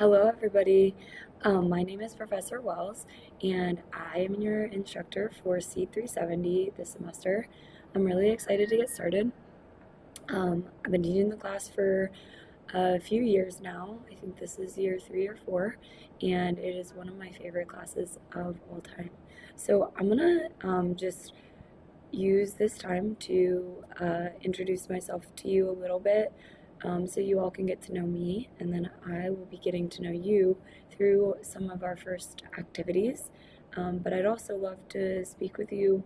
Hello, everybody. My name is Professor Wells, and I am your instructor for C370 this semester. I'm really excited to get started. I've been teaching the class for a few years now. I think this is year 3 or 4, and it is one of my favorite classes of all time. So I'm gonna just use this time to introduce myself to you a little bit so you all can get to know me, and then I will be getting to know you through some of our first activities. But I'd also love to speak with you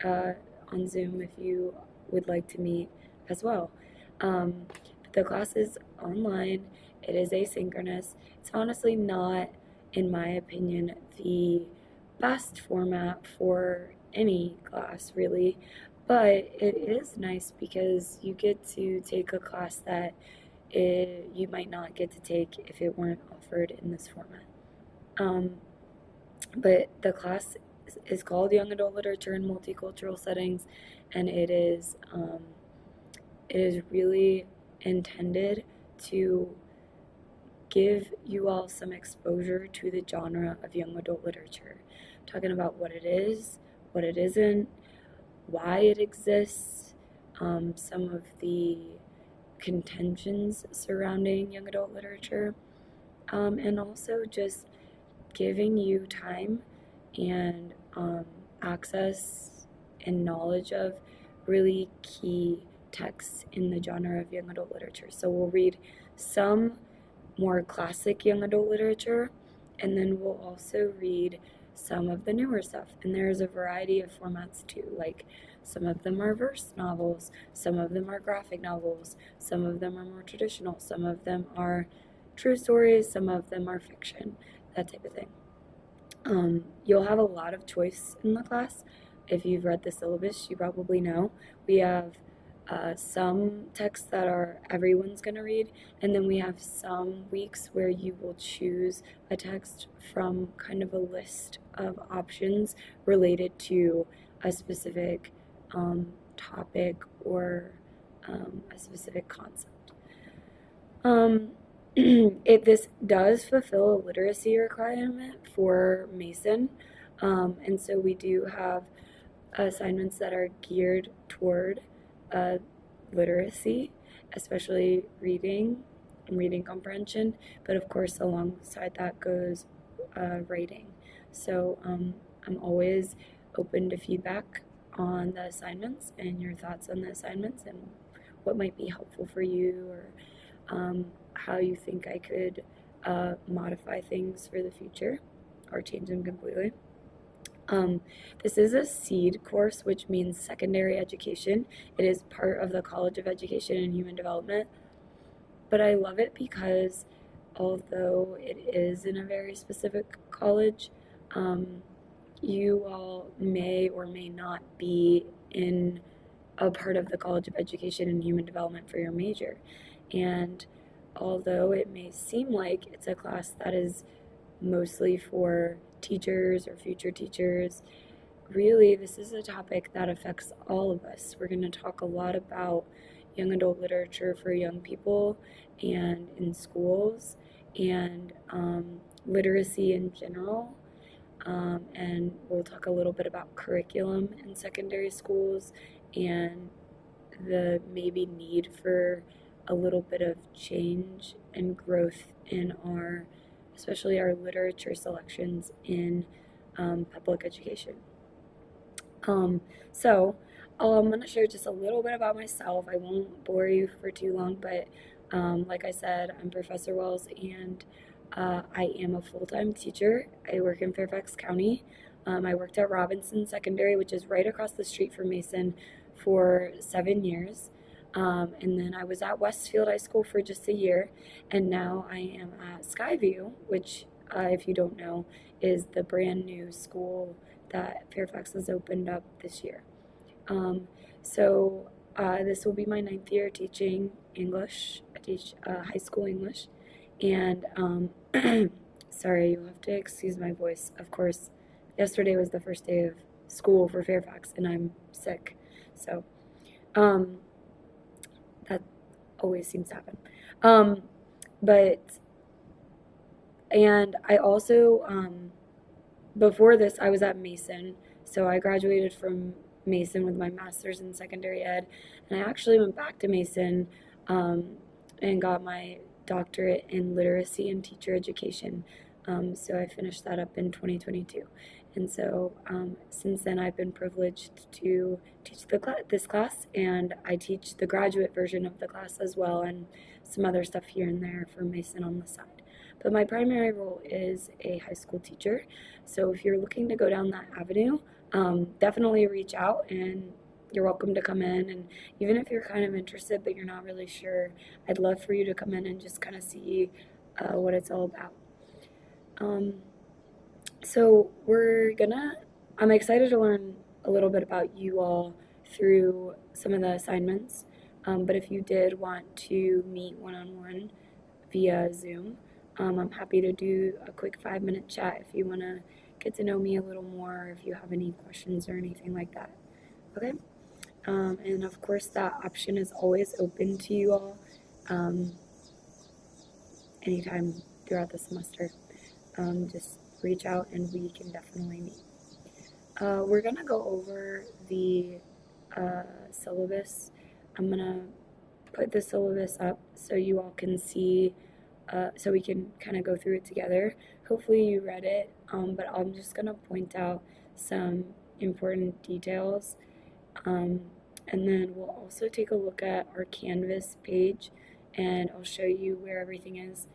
uh, on Zoom if you would like to meet as well. The class is online, it is asynchronous. It's honestly not, in my opinion, the best format for any class, really, but it is nice because you get to take a class that you might not get to take if it weren't offered in this format. Um, but the class is called Young Adult Literature in Multicultural Settings, and it is really intended to give you all some exposure to the genre of young adult literature, talking about what it is, what it isn't, why it exists, some of the contentions surrounding young adult literature, and also just giving you time and access and knowledge of really key texts in the genre of young adult literature. So we'll read some more classic young adult literature, and then we'll also read some of the newer stuff. And there's a variety of formats too, like some of them are verse novels, some of them are graphic novels, some of them are more traditional, some of them are true stories, some of them are fiction, that type of thing. You'll have a lot of choice in the class. If you've read the syllabus, you probably know. We have some texts that are everyone's going to read, and then we have some weeks where you will choose a text from kind of a list of options related to a specific topic or a specific concept. This does fulfill a literacy requirement for Mason, and so we do have assignments that are geared toward literacy, especially reading and reading comprehension, but of course alongside that goes writing. So I'm always open to feedback on the assignments and your thoughts on the assignments and what might be helpful for you, or how you think I could modify things for the future or change them completely. This is a SEED course, which means secondary education. It is part of the College of Education and Human Development, but I love it because although it is in a very specific college, you all may or may not be in a part of the College of Education and Human Development for your major. And although it may seem like it's a class that is mostly for teachers or future teachers, really this is a topic that affects all of us. We're going to talk a lot about young adult literature for young people and in schools, and literacy in general. And we'll talk a little bit about curriculum in secondary schools and the maybe need for a little bit of change and growth in especially our literature selections in public education. So I'm going to share just a little bit about myself. I won't bore you for too long, but like I said, I'm Professor Wells, and I am a full-time teacher. I work in Fairfax County. I worked at Robinson Secondary, which is right across the street from Mason, for 7 years. And then I was at Westfield High School for just a year, and now I am at Skyview, which, if you don't know, is the brand new school that Fairfax has opened up this year. So this will be my 9th year teaching English. I teach high school English, and sorry, you'll have to excuse my voice. Of course, yesterday was the first day of school for Fairfax, and I'm sick, so that always seems to happen. But And I also, before this, I was at Mason. So I graduated from Mason with my master's in secondary ed. And I actually went back to Mason um, and got my doctorate in literacy and teacher education. So I finished that up in 2022. And so since then, I've been privileged to teach this class, and I teach the graduate version of the class as well, and some other stuff here and there for Mason on the side. But my primary role is a high school teacher. So if you're looking to go down that avenue, definitely reach out, and you're welcome to come in. And even if you're kind of interested but you're not really sure, I'd love for you to come in and just kind of see what it's all about. Um, so I'm excited to learn a little bit about you all through some of the assignments. But if you did want to meet one-on-one via Zoom, I'm happy to do a quick 5-minute chat if you want to get to know me a little more, if you have any questions or anything like that. Okay? And of course, that option is always open to you all anytime throughout the semester. Just reach out and we can definitely meet. We're gonna go over the syllabus. I'm gonna put the syllabus up so you all can see, so we can kind of go through it together. Hopefully you read it, but I'm just gonna point out some important details. And then we'll also take a look at our Canvas page, and I'll show you where everything is.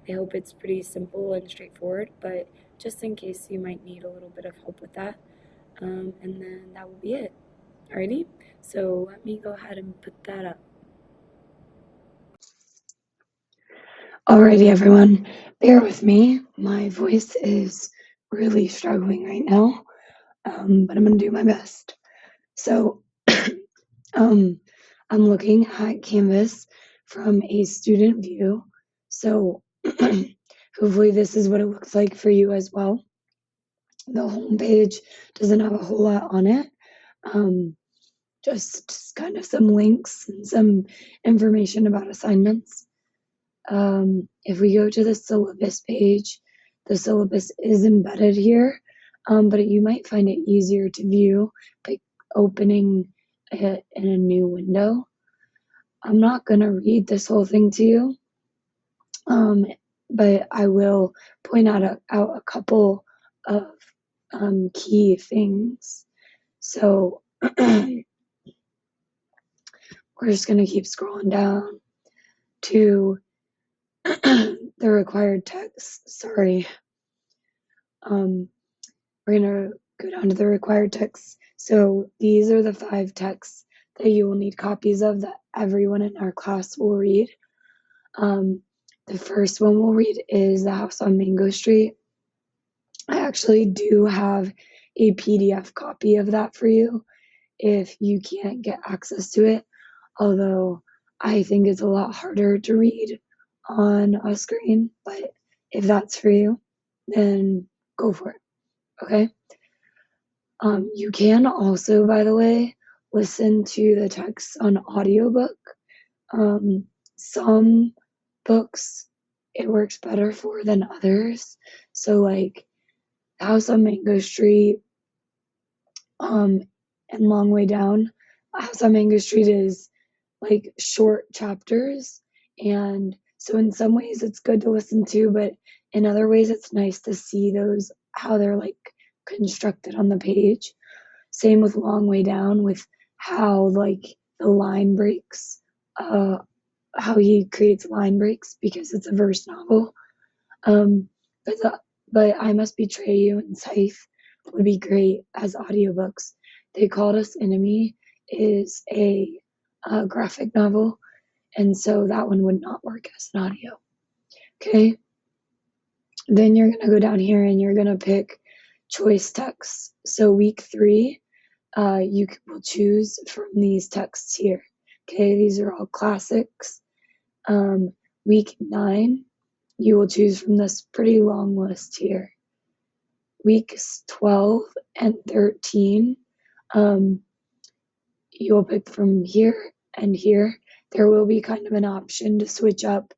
I hope it's pretty simple and straightforward, but just in case you might need a little bit of help with that. And then that will be it. Alrighty, so let me go ahead and put that up. Alrighty, everyone, bear with me. My voice is really struggling right now, but I'm gonna do my best. So, I'm looking at Canvas from a student view. So, hopefully this is what it looks like for you as well. The home page doesn't have a whole lot on it. Just kind of some links and some information about assignments. If we go to the syllabus page, the syllabus is embedded here, but you might find it easier to view by opening it in a new window. I'm not going to read this whole thing to you, but I will point out a couple of key things. So we're just going to keep scrolling down to the required text. Sorry. We're gonna go down to the required texts. So these are the 5 texts that you will need copies of that everyone in our class will read. The first one we'll read is The House on Mango Street. I actually do have a PDF copy of that for you if you can't get access to it, although I think it's a lot harder to read on a screen, but if that's for you, then go for it, okay? You can also, by the way, listen to the text on audiobook. Some books it works better for than others. So like House on Mango Street, and Long Way Down. House on Mango Street is like short chapters, and so in some ways it's good to listen to, but in other ways it's nice to see those how they're like constructed on the page. Same with Long Way Down, with how like the line breaks, how he creates line breaks because it's a verse novel. Um, but I Must Betray You and Scythe would be great as audiobooks. They Called Us Enemy is a graphic novel, and so that one would not work as an audio. Okay. Then you're gonna go down here and you're gonna pick choice texts. So week 3, you will choose from these texts here. Okay, these are all classics. Week 9, you will choose from this pretty long list here. Weeks 12 and 13, you'll pick from here and here. There will be kind of an option to switch up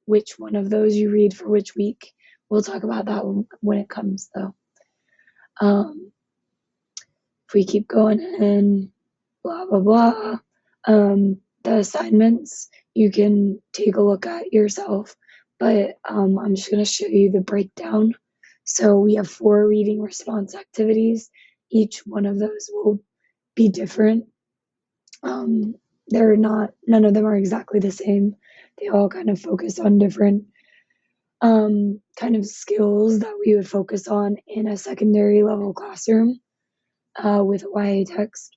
which one of those you read for which week, We'll talk about that when it comes, though. Um, if we keep going and blah, blah, blah, the assignments you can take a look at yourself, but I'm just going to show you the breakdown. So we have 4 reading response activities. Each one of those will be different. None of them are exactly the same. They all kind of focus on different kind of skills that we would focus on in a secondary level classroom with YA text.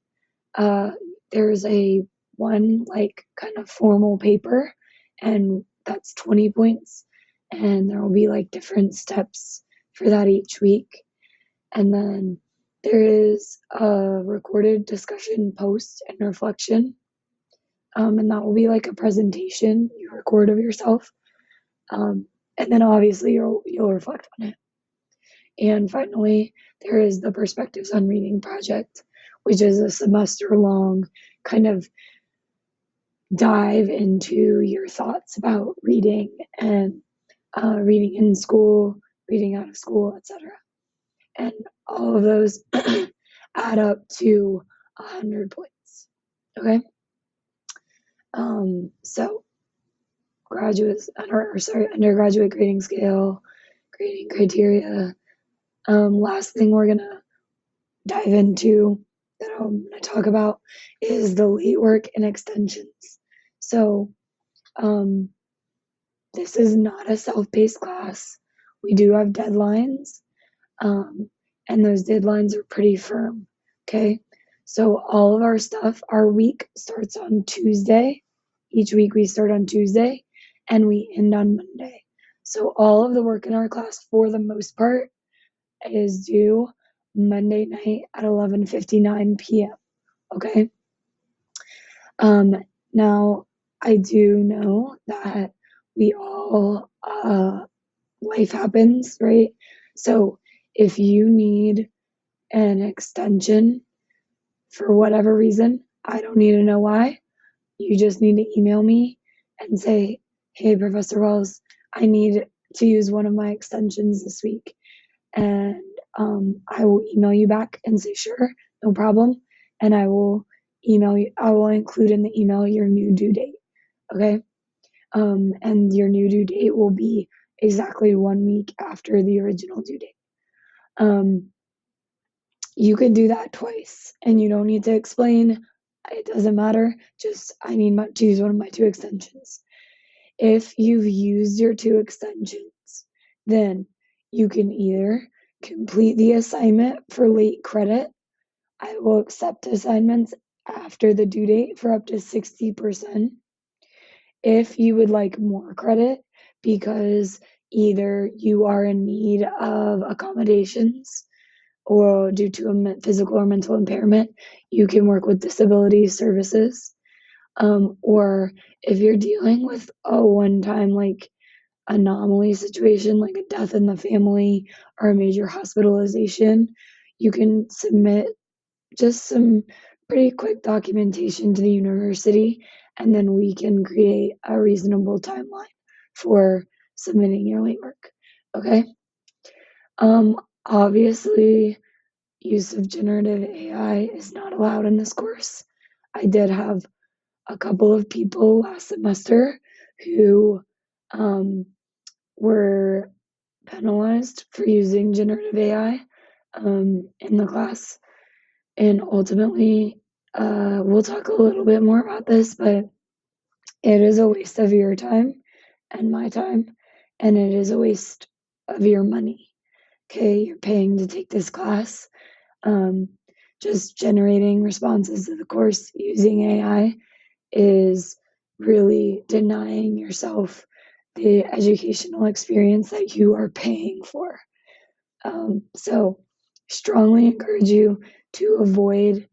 There's a one like kind of formal paper, and that's 20 points, and there will be like different steps for that each week. And then there is a recorded discussion post and reflection, and that will be like a presentation you record of yourself, and then obviously you'll reflect on it. And finally, there is the Perspectives on Reading project, which is a semester long kind of dive into your thoughts about reading and reading in school, reading out of school, etc. And all of those add up to 100 points. Okay. So undergraduate grading scale, grading criteria. Last thing we're gonna dive into that I'm gonna talk about is the late work and extensions. So, this is not a self-paced class. We do have deadlines, and those deadlines are pretty firm. Okay, so all of our stuff, our week starts on Tuesday. Each week we start on Tuesday, and we end on Monday. So all of the work in our class, for the most part, is due Monday night at 11:59 p.m. Okay. Now I do know that we all life happens, right? So if you need an extension for whatever reason, I don't need to know why. You just need to email me and say, "Hey, Professor Wells, I need to use one of my extensions this week." And I will email you back and say, "Sure, no problem." And I will include in the email your new due date. Okay. And your new due date will be exactly 1 week after the original due date. You could do that twice, and you don't need to explain. It doesn't matter. Just I need to use one of my 2 extensions. If you've used your 2 extensions, then you can either complete the assignment for late credit. I will accept assignments after the due date for up to 60%. If you would like more credit because either you are in need of accommodations or due to a physical or mental impairment, you can work with disability services. Or if you're dealing with a one-time like anomaly situation, like a death in the family or a major hospitalization, you can submit just some pretty quick documentation to the university, and then we can create a reasonable timeline for submitting your late work. Okay. Obviously, use of generative AI is not allowed in this course. I did have a couple of people last semester who were penalized for using generative AI in the class. And ultimately, we'll talk a little bit more about this, but it is a waste of your time and my time, and it is a waste of your money. Okay, you're paying to take this class. Just generating responses to the course using AI is really denying yourself the educational experience that you are paying for. So, strongly encourage you to avoid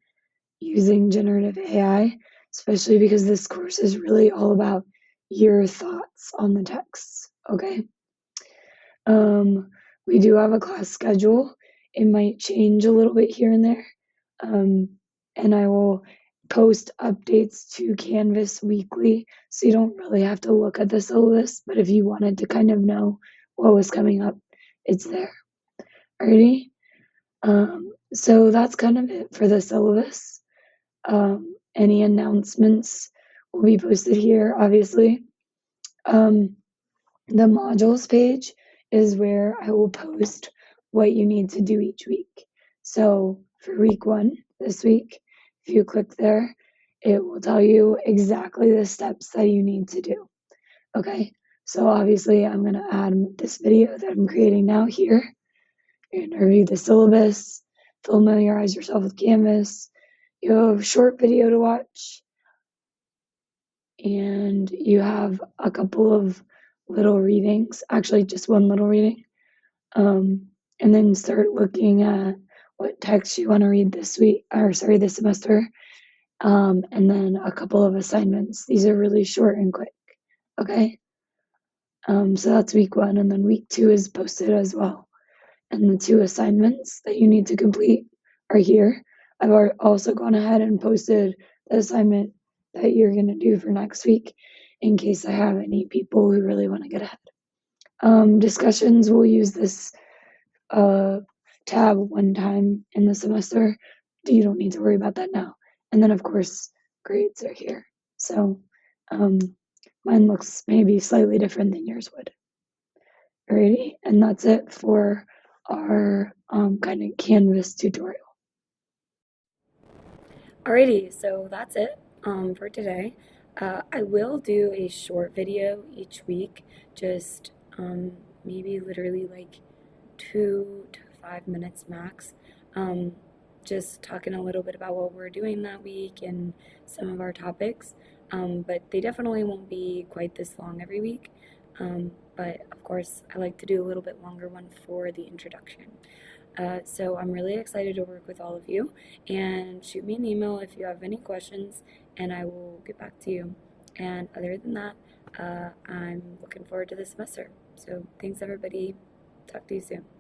using generative AI, especially because this course is really all about your thoughts on the texts. Okay. We do have a class schedule. It might change a little bit here and there. And I will post updates to Canvas weekly, so you don't really have to look at the syllabus. But if you wanted to kind of know what was coming up, it's there. Alrighty? So that's kind of it for the syllabus. Any announcements will be posted here, obviously. The modules page is where I will post what you need to do each week. So for week 1 this week, if you click there, it will tell you exactly the steps that you need to do. Okay, so obviously I'm going to add this video that I'm creating now here. You're going to review the syllabus, familiarize yourself with Canvas. You have a short video to watch, and you have a couple of little readings, actually just one little reading, and then start looking at what text you want to read this semester, and then a couple of assignments. These are really short and quick, okay? So that's week 1, and then week 2 is posted as well. And the 2 assignments that you need to complete are here. I've also gone ahead and posted the assignment that you're going to do for next week in case I have any people who really want to get ahead. Discussions, we'll use this tab one time in the semester. You don't need to worry about that now. And then, of course, grades are here. So mine looks maybe slightly different than yours would. Alrighty, and that's it for our kind of Canvas tutorial. Alrighty, so that's it for today. I will do a short video each week, just maybe literally like 2 to 5 minutes max. Just talking a little bit about what we're doing that week and some of our topics. But they definitely won't be quite this long every week. But of course, I like to do a little bit longer one for the introduction. So I'm really excited to work with all of you, and shoot me an email if you have any questions and I will get back to you. And other than that, I'm looking forward to the semester. So thanks everybody. Talk to you soon.